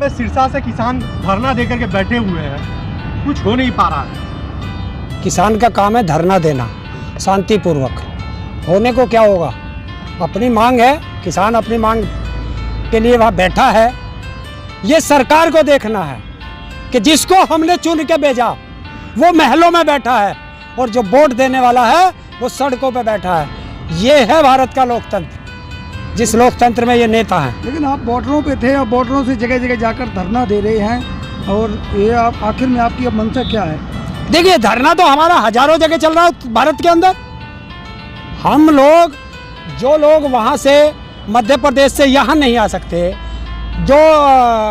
में सिरसा से किसान धरना देकर के बैठे हुए हैं, कुछ हो नहीं पा रहा है। किसान का काम है धरना देना शांतिपूर्वक। होने को क्या होगा? अपनी मांग है, किसान अपनी मांग के लिए वहाँ बैठा है। ये सरकार को देखना है कि जिसको हमने चुन के भेजा वो महलों में बैठा है और जो वोट देने वाला है वो सड़कों पे बैठा है। ये है भारत का लोकतंत्र, जिस लोकतंत्र में ये नेता हैं। लेकिन आप बॉर्डरों पे थे, अब बॉर्डरों से जगह जगह जाकर धरना दे रहे हैं, और ये आप आखिर में आपकी अब मंशा क्या है? देखिए, धरना तो हमारा हजारों जगह चल रहा है भारत के अंदर। हम लोग, जो लोग वहाँ से मध्य प्रदेश से यहाँ नहीं आ सकते, जो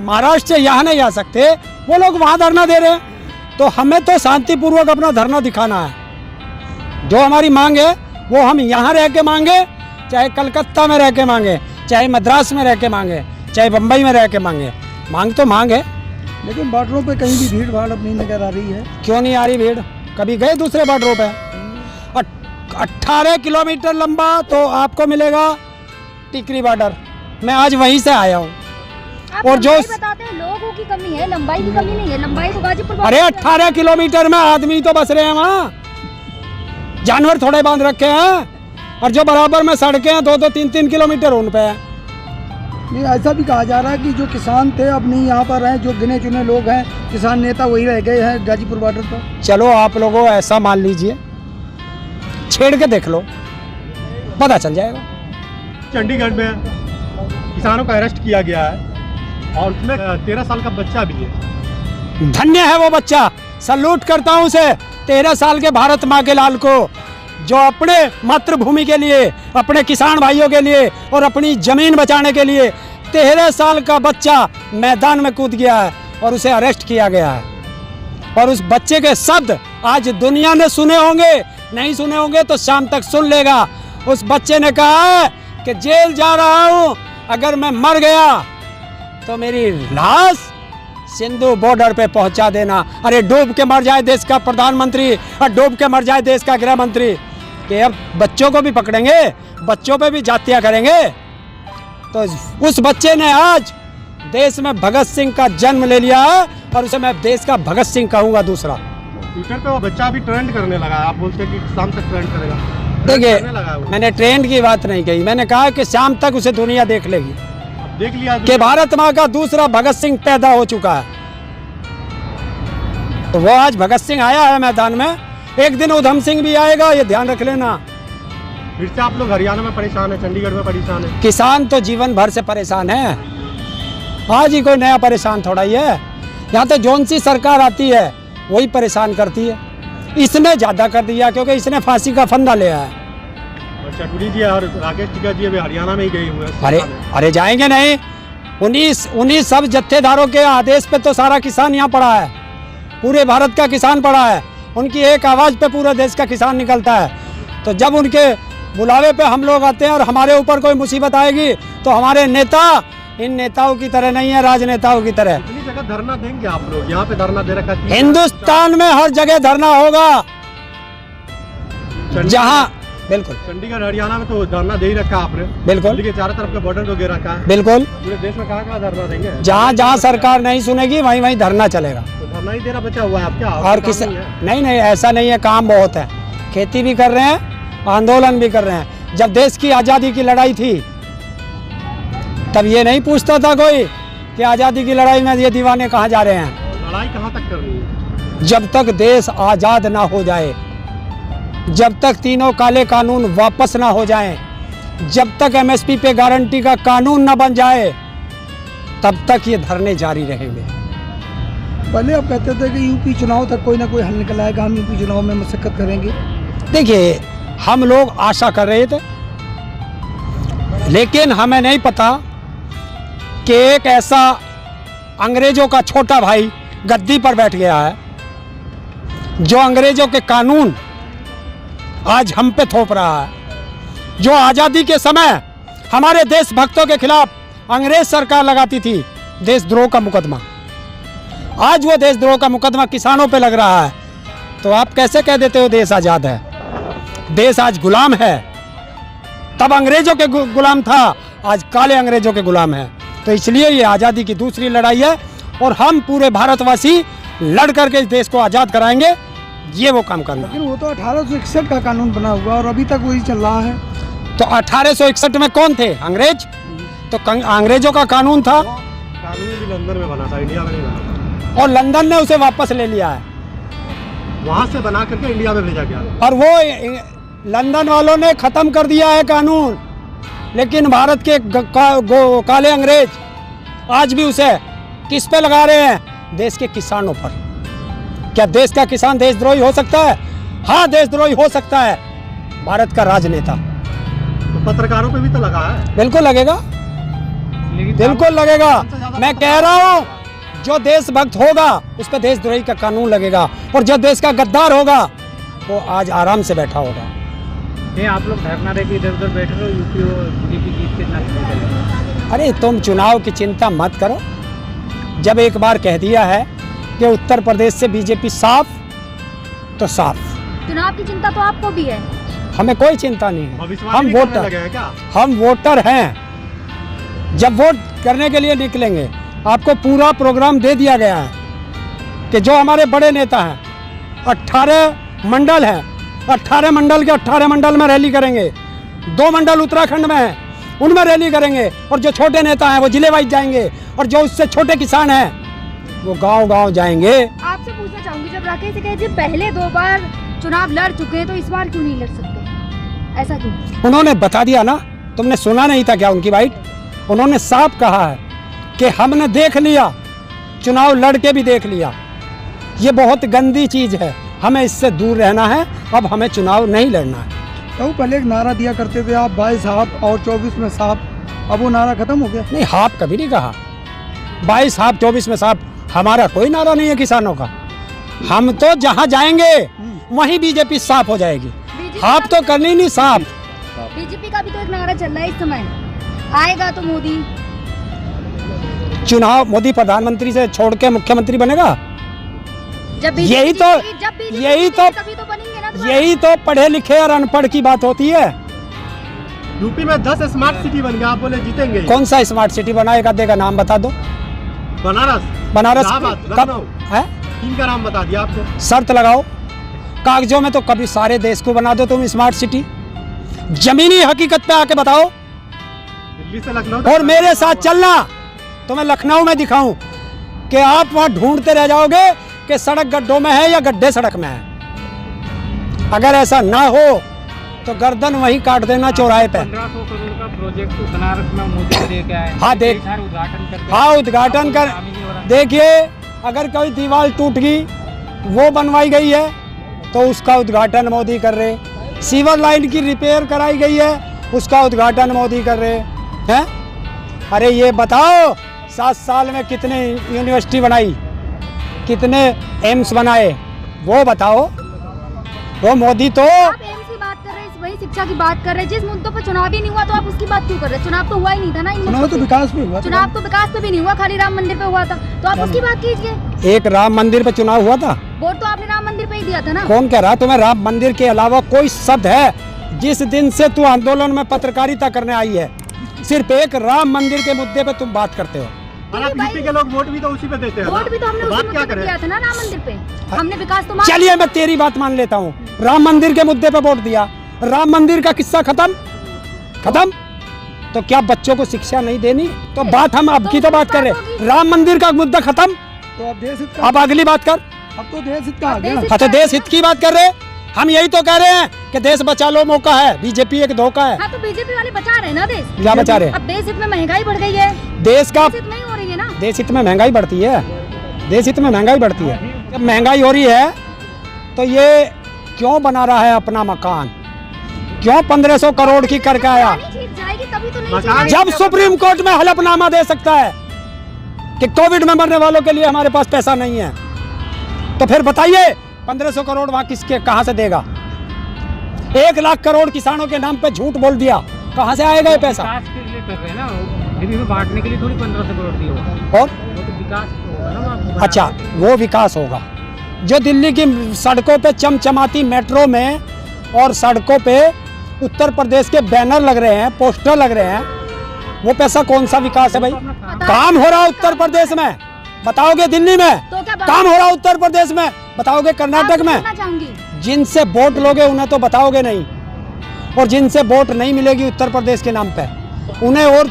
महाराष्ट्र से यहाँ नहीं आ सकते, वो लोग वहाँ धरना दे रहे हैं। तो हमें तो शांतिपूर्वक अपना धरना दिखाना है। जो हमारी मांग है वो हम यहाँ रह के मांगे, चाहे कलकत्ता में रह के मांगे, चाहे मद्रास में रह के मांगे, चाहे बम्बई में रह के मांगे। मांग तो मांग है। लेकिन बॉर्डरों पे कहीं भी भीड़ भाड़ अब नहीं नजर आ रही है। क्यों नहीं आ रही भीड़? कभी गए दूसरे बॉर्डरों पे? 18 किलोमीटर लंबा तो आपको मिलेगा टिकरी बॉर्डर। मैं आज वहीं से आया हूँ। और जो बताते हैं लोगों की कमी है, लंबाई की कमी नहीं है। लंबाई तो गाजीपुर। अरे 18 किलोमीटर में आदमी तो बस रहे हैं वहाँ, जानवर थोड़े बांध रखे हैं। और जो बराबर में सड़कें हैं 2-2, 3-3 किलोमीटर उन पे है। नहीं, ऐसा भी कहा जा रहा है कि जो किसान थे अब नहीं यहाँ पर हैं, जो गिने चुने लोग हैं किसान नेता वही रह गए हैं गाजीपुर बॉर्डर पर। चलो आप लोगों ऐसा मान लीजिए, छेड़ के देख लो, पता चल जाएगा। चंडीगढ़ में किसानों का अरेस्ट किया गया है और उसमें 13 साल का बच्चा भी है। धन्य है वो बच्चा, सल्यूट करता हूँ उसे। 13 साल के भारत माँ के लाल को, जो अपने मातृभूमि के लिए, अपने किसान भाइयों के लिए और अपनी जमीन बचाने के लिए 13 साल का बच्चा मैदान में कूद गया है और उसे अरेस्ट किया गया है। और उस बच्चे के शब्द आज दुनिया ने सुने होंगे, नहीं सुने होंगे तो शाम तक सुन लेगा। उस बच्चे ने कहा है कि जेल जा रहा हूँ, अगर मैं मर गया तो मेरी लाश सिंधु बॉर्डर पे पहुंचा देना। अरे डूब के मर जाए देश का प्रधानमंत्री और डूब के मर जाए देश का गृह मंत्री, कि अब बच्चों को भी पकड़ेंगे, बच्चों पे भी जातियां करेंगे। तो उस बच्चे ने आज देश में भगत सिंह का जन्म ले लिया है और उसे मैं देश का भगत सिंह कहूँगा। दूसरा, ट्विटर पे वो बच्चा अभी ट्रेंड करने लगा है। आप बोलते हैं कि शाम तक ट्रेंड करेगा। देखिए, मैंने ट्रेंड की बात नहीं कही, मैंने कहा कि शाम तक उसे दुनिया देख लेगी। देख लिया कि भारत माँ का दूसरा भगत सिंह पैदा हो चुका है। तो वो आज भगत सिंह आया है मैदान में, एक दिन उधम सिंह भी आएगा, ये ध्यान रख लेना। फिर से आप लोग हरियाणा में परेशान है, चंडीगढ़ में परेशान है। किसान तो जीवन भर से परेशान है, आज ही कोई नया परेशान थोड़ा ही है। यहाँ तो जौन सी सरकार आती है वही परेशान करती है। इसने ज्यादा कर दिया क्योंकि इसने फांसी का फंदा लिया है। चटुरी जी और राकेश टिकैत जी अभी हरियाणा में ही गए हुए हैं। अरे जाएंगे नहीं। उन्हीं सब जत्थेदारों के आदेश पे तो सारा किसान यहाँ पड़ा है, पूरे भारत का किसान पड़ा है। उनकी एक आवाज़ पे पूरे देश का किसान निकलता है। तो जब उनके बुलावे पे हम लोग आते हैं और हमारे ऊपर कोई मुसीबत आएगी तो हमारे नेता इन नेताओं की तरह नहीं है, राजनेताओं की तरह। कितनी जगह धरना देंगे आप लोग? यहाँ पे धरना दे रखा है। हिंदुस्तान में हर जगह धरना होगा, जहाँ बिल्कुल चंडीगढ़ हरियाणा में तो धरना दे ही रखा आपने। बिल्कुल, दिल्ली के चारों तरफ के बॉर्डर को घेर रखा है। बिल्कुल, पूरे देश में कहाँ धरना देंगे? जहाँ जहाँ सरकार नहीं सुनेगी वहीं वहीं धरना चलेगा। तो धरना ही देना बचा हुआ है आप क्या? और किसी नहीं, ऐसा नहीं है, काम बहुत है। खेती भी कर रहे हैं, आंदोलन भी कर रहे हैं। जब देश की आज़ादी की लड़ाई थी तब ये नहीं पूछता था कोई कि आज़ादी की लड़ाई में ये दीवाने कहाँ जा रहे हैं। लड़ाई कहाँ तक करनी है? जब तक देश आज़ाद ना हो जाए, जब तक तीनों काले कानून वापस ना हो जाएं, जब तक एमएसपी पे गारंटी का कानून ना बन जाए, तब तक ये धरने जारी रहेंगे। पहले आप कहते थे कि यूपी चुनाव तक कोई ना कोई हल निकल आएगा, हम यूपी चुनाव में मशक्कत करेंगे। देखिए, हम लोग आशा कर रहे थे, लेकिन हमें नहीं पता कि एक ऐसा अंग्रेजों का छोटा भाई गद्दी पर बैठ गया है जो अंग्रेजों के कानून आज हम पे थोप रहा है। जो आज़ादी के समय हमारे देशभक्तों के खिलाफ अंग्रेज सरकार लगाती थी देशद्रोह का मुकदमा, आज वो देशद्रोह का मुकदमा किसानों पे लग रहा है। तो आप कैसे कह देते हो देश आज़ाद है? देश आज गुलाम है। तब अंग्रेजों के गुलाम था, आज काले अंग्रेजों के गुलाम है। तो इसलिए ये आज़ादी की दूसरी लड़ाई है और हम पूरे भारतवासी लड़ करके इस देश को आज़ाद कराएंगे, ये वो काम करना। लेकिन वो तो 1861 का कानून बना हुआ और अभी तक वही चल रहा है। तो 1861 में कौन थे? अंग्रेज। तो अंग्रेजों का कानून था कानून भी लंदन में बना था, इंडिया में नहीं बना था। और लंदन ने उसे वापस ले लिया है वहाँ से बना करके इंडिया में भेजा गया। और वो लंदन वालों ने ख़त्म कर दिया है कानून, लेकिन भारत के काले अंग्रेज आज भी उसे किस पे लगा रहे हैं? देश के किसानों पर। क्या देश का किसान देशद्रोही हो सकता है? हाँ, देशद्रोही हो सकता है भारत का राजनेता। तो पत्रकारों पे भी तो लगा है। बिल्कुल लगेगा, बिल्कुल लगेगा। मैं कह रहा हूँ जो देशभक्त होगा उस पर देशद्रोही का कानून लगेगा और जो देश का गद्दार होगा वो आज आराम से बैठा होगा। ये आप लोग धरना देके इधर उधर बैठ रहे हो, यूपी और बीजेपी जीत के ना। अरे तुम चुनाव की चिंता मत करो। जब एक बार कह दिया है कि उत्तर प्रदेश से बीजेपी साफ, तो साफ। चुनाव की चिंता तो आपको भी है। हमें कोई चिंता नहीं है, भविष्यवाणी हम भी करने वोटर, लगे हैं क्या? हम वोटर हैं। जब वोट करने के लिए निकलेंगे आपको पूरा प्रोग्राम दे दिया गया है कि जो हमारे बड़े नेता हैं 18 मंडल हैं, 18 मंडल के 18 मंडल में रैली करेंगे। 2 मंडल उत्तराखंड में हैं, उनमें रैली करेंगे। और जो छोटे नेता हैं वो जिले वाइज जाएंगे और जो उससे छोटे किसान हैं वो गांव-गांव जाएंगे। आपसे पूछना चाहूंगी, जब राकेश सिंह जी पहले 2 बार चुनाव लड़ चुके हैं तो इस बार क्यों नहीं लड़ सकते? ऐसा क्यों? उन्होंने बता दिया ना, तुमने सुना नहीं था क्या उनकी बाइट? उन्होंने साफ कहा है कि हमने देख लिया, चुनाव लड़ के भी देख लिया, ये बहुत गंदी चीज़ है, हमें इससे दूर रहना है, अब हमें चुनाव नहीं लड़ना है। तो पहले एक नारा दिया करते थे आप 22 हाफ और 24 में साफ, अब वो नारा खत्म हो गया। नहीं, हाफ कभी नहीं कहा। 22 हाफ 24 में साफ हमारा कोई नारा नहीं है किसानों का। हम तो जहाँ जाएंगे वहीं बीजेपी साफ हो जाएगी। हाफ तो करनी नहीं, साफ। बीजेपी का भी तो एक नारा चल रहा है इस समय, आएगा तो मोदी। चुनाव मोदी प्रधानमंत्री से छोड़ के मुख्यमंत्री बनेगा? जब यही तो बनेंगे ना दोबारा। यही तो पढ़े लिखे और अनपढ़ की बात होती है। यूपी में 10 स्मार्ट सिटी बन गया, आप बोले जीतेंगे। कौन सा स्मार्ट सिटी बनाएगा? देगा नाम बता दो। बनारस कब है? 3 का नाम बता दिया आपको। शर्त लगाओ, कागजों में तो कभी सारे देश को बना दो तुम स्मार्ट सिटी। जमीनी हकीकत पे आके बताओ दिल्ली से लखनऊ और मेरे साथ चलना, तो मैं लखनऊ में दिखाऊं कि आप वहां ढूंढते रह जाओगे कि सड़क गड्ढों में है या गड्ढे सड़क में है। अगर ऐसा ना हो तो गर्दन वहीं काट देना चौराहे पे। 1500 करोड़ का प्रोजेक्ट बनारस में मोदी लेके आए। हाँ, देख, उद्घाटन कर देखिए। अगर कोई दीवार टूट गई वो बनवाई गई है तो उसका उद्घाटन मोदी कर रहे। सीवर लाइन की रिपेयर कराई गई है, उसका उद्घाटन मोदी कर रहे हैं। अरे ये बताओ 7 साल में कितने यूनिवर्सिटी बनाई, कितने एम्स बनाए, वो बताओ। वो मोदी तो आप एम्स की बात कर रहे हैं, वही शिक्षा की बात कर रहे हैं। जिस मुद्दों पर चुनाव ही नहीं हुआ तो आप उसकी बात क्यों कर रहे हैं? चुनाव तो हुआ ही नहीं था ना। चुनाव तो विकास पे हुआ। चुनाव तो विकास पे भी नहीं हुआ, खाली राम मंदिर पे हुआ था, तो आप उसकी बात कीजिए। एक राम मंदिर पे चुनाव हुआ था? वोट तो आपने राम मंदिर पे ही दिया था ना। कौन कह रहा तुम्हें राम मंदिर के अलावा कोई शब्द है? जिस दिन से तू आंदोलन में पत्रकारिता करने आई है सिर्फ एक राम मंदिर के मुद्दे पे तुम बात करते हो। और आप यूपी के लोग वोट भी तो उसी पे देते हैं। वोट भी तो हमने उसी मुद्दे पे दिया था ना, राम मंदिर पे। हमने विकास तो चलिए मैं तेरी बात मान लेता हूँ, राम मंदिर के मुद्दे पे वोट दिया, राम मंदिर का किस्सा खत्म। तो क्या बच्चों को शिक्षा नहीं देनी? तो बात हम अब की तो बात कर रहे, राम मंदिर का मुद्दा खत्म। तो अब देश हित अब अगली बात कर। अब तो देश हित का आ गया। हाँ, तो देश हित की बात कर रहे। हम यही तो कह रहे हैं कि देश बचा लो, मौका है, बीजेपी एक धोखा है। हाँ, तो बीजेपी वाले बचा रहे हैं ना देश। क्या बचा रहे? अब देश हित में महंगाई बढ़ गई है, देश का देश हित नहीं हो रही है ना। देश हित में महंगाई बढ़ती है, देश हित में महंगाई बढ़ती है। जब महंगाई हो रही है तो ये क्यों बना रहा है अपना मकान? क्यों 1500 करोड़ की करके आया? जाएगी तभी तो नहीं मकान- जब सुप्रीम कोर्ट में हलफनामा दे सकता है कि कोविड में मरने वालों के लिए हमारे पास पैसा नहीं है, तो फिर बताइए 1500 करोड़ वहां किसके कहां से देगा? 1 लाख करोड़ किसानों के नाम पे झूठ बोल दिया, कहां से आएगा ये पैसा? विकास के लिए कर रहे हैं ना, दिल्ली में बांटने के लिए थोड़ी 1500 करोड़ दिए होगा। और वो तो विकास होगा ना वहाँ। अच्छा, वो विकास होगा जो दिल्ली की सड़कों पे चमचमाती मेट्रो में और सड़कों पे उत्तर प्रदेश के बैनर लग रहे हैं, पोस्टर लग रहे हैं, वो पैसा कौन सा विकास है भाई? पता काम हो रहा उत्तर प्रदेश में, बताओगे दिल्ली में? तो क्या काम हो रहा उत्तर प्रदेश में, बताओगे कर्नाटक में? चाहूंगी जिनसे वोट लोगे उन्हें तो बताओगे नहीं, और जिनसे वोट नहीं मिलेगी उत्तर प्रदेश के नाम पे उन्हें और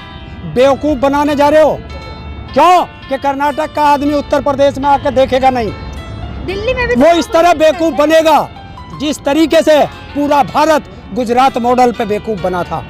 बेवकूफ बनाने जा रहे हो। क्यों? कि कर्नाटक का आदमी उत्तर प्रदेश में आकर देखेगा नहीं, दिल्ली में भी वो इस तरह बेवकूफ बनेगा जिस तरीके से पूरा भारत गुजरात मॉडल पे बेवकूफ बना था।